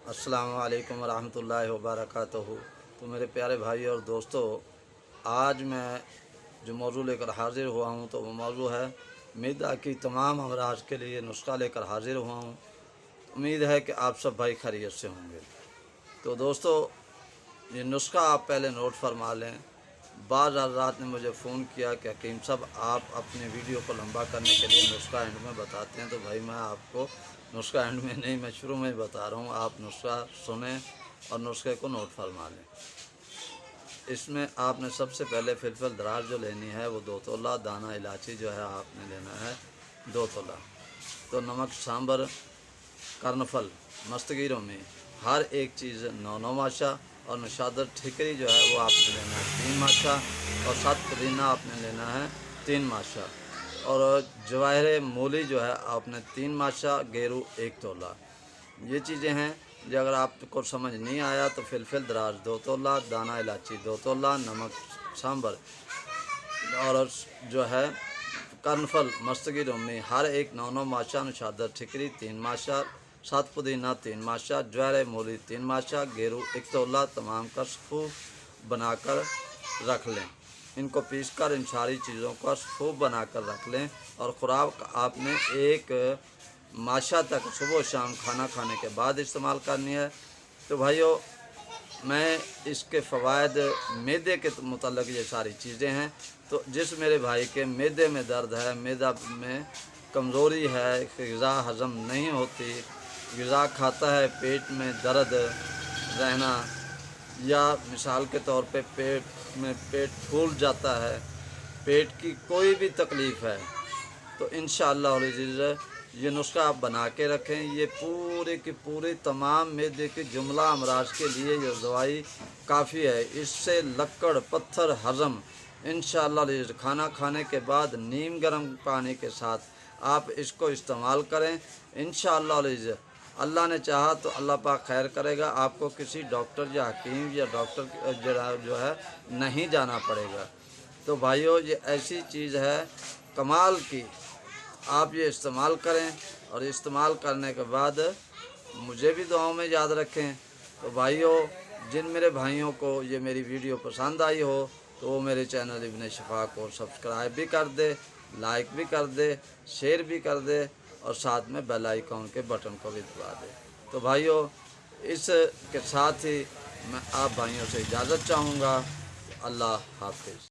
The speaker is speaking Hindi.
अस्सलाम वालेकुम रहमतुल्लाहि व बरकातहू। तो मेरे प्यारे भाई और दोस्तों, आज मैं जो मौजू लेकर हाज़िर हुआ हूँ तो वो मौजू है मैदा की तमाम अमराज के लिए नुस्खा लेकर हाज़िर हुआ हूँ। उम्मीद है कि आप सब भाई खैरियत से होंगे। तो दोस्तों, ये नुस्खा आप पहले नोट फरमा लें। बाज़ हज़रात ने मुझे फ़ोन किया कि हकीम साहब, आप अपने वीडियो को लंबा करने के लिए नुस्खा एंड में बताते हैं। तो भाई, मैं आपको नुस्खा एंड में नहीं, मैं शुरू में ही बता रहा हूँ। आप नुस्खा सुने और नुस्खे को नोट फरमा लें। इसमें आपने सबसे पहले फिलफिल दराज जो लेनी है वो 2 तोला, दाना इलायची जो है आपने लेना है 2 तोला। तो नमक, सांबर, कर्नफल, मस्तगीरों में हर एक चीज़ 9-9 माशा, और नशादर ठिकरी जो है वो आपने लेना है 3 माशा, और 7 पुदीना आपने लेना है 3 माशा, और जवाहिर मूली जो है आपने 3 माशा, गेरू 1 तोला। ये चीज़ें हैं जो अगर आपको समझ नहीं आया तो फिलफिल दराज 2 तोला, दाना इलायची 2 तोला, नमक, सांबर और जो है कर्नफल, मस्तगीर उम्मी हर एक 9-9 माशा, नशादर ठिकरी 3 माशा, 7 पुदीना 3 माशा, जवाहिर मूली 3 माशा, गेरू 1 तोला, तमाम का खूब बनाकर रख लें। इनको पीसकर इन सारी चीज़ों का खूब बनाकर रख लें। और खुराक आपने 1 माशा तक सुबह शाम खाना खाने के बाद इस्तेमाल करनी है। तो भाइयों, मैं इसके फ़वाइद मैदे के मुतल्लिक़ ये सारी चीज़ें हैं। तो जिस मेरे भाई के मैदे में दर्द है, मैदा में कमज़ोरी है, ग़िज़ा हज़म नहीं होती, ग़िज़ा खाता है पेट में दर्द रहना, या मिसाल के तौर पे पेट फूल जाता है, पेट की कोई भी तकलीफ़ है, तो इंशाअल्लाह ये नुस्खा आप बना के रखें। ये पूरे की पूरे तमाम मैदे के जुमला अमराज के लिए ये दवाई काफ़ी है। इससे लक्कड़ पत्थर हज़म इंशाअल्लाह खाना खाने के बाद नीम गर्म पानी के साथ आप इसको इस्तेमाल करें। इंशाअल्लाह अल्लाह ने चाहा तो अल्लाह पाक खैर करेगा। आपको किसी डॉक्टर या हकीम या डॉक्टर जो है नहीं जाना पड़ेगा। तो भाइयों, ये ऐसी चीज़ है कमाल की, आप ये इस्तेमाल करें और इस्तेमाल करने के बाद मुझे भी दुआओं में याद रखें। तो भाइयों, जिन मेरे भाइयों को ये मेरी वीडियो पसंद आई हो तो वो मेरे चैनल इब्न शिफा को सब्सक्राइब भी कर दे, लाइक भी कर दे, शेयर भी कर दे, और साथ में बेल आइकॉन के बटन को भी दबा दे। तो भाइयों, इसके साथ ही मैं आप भाइयों से इजाज़त चाहूँगा। अल्लाह हाफिज़।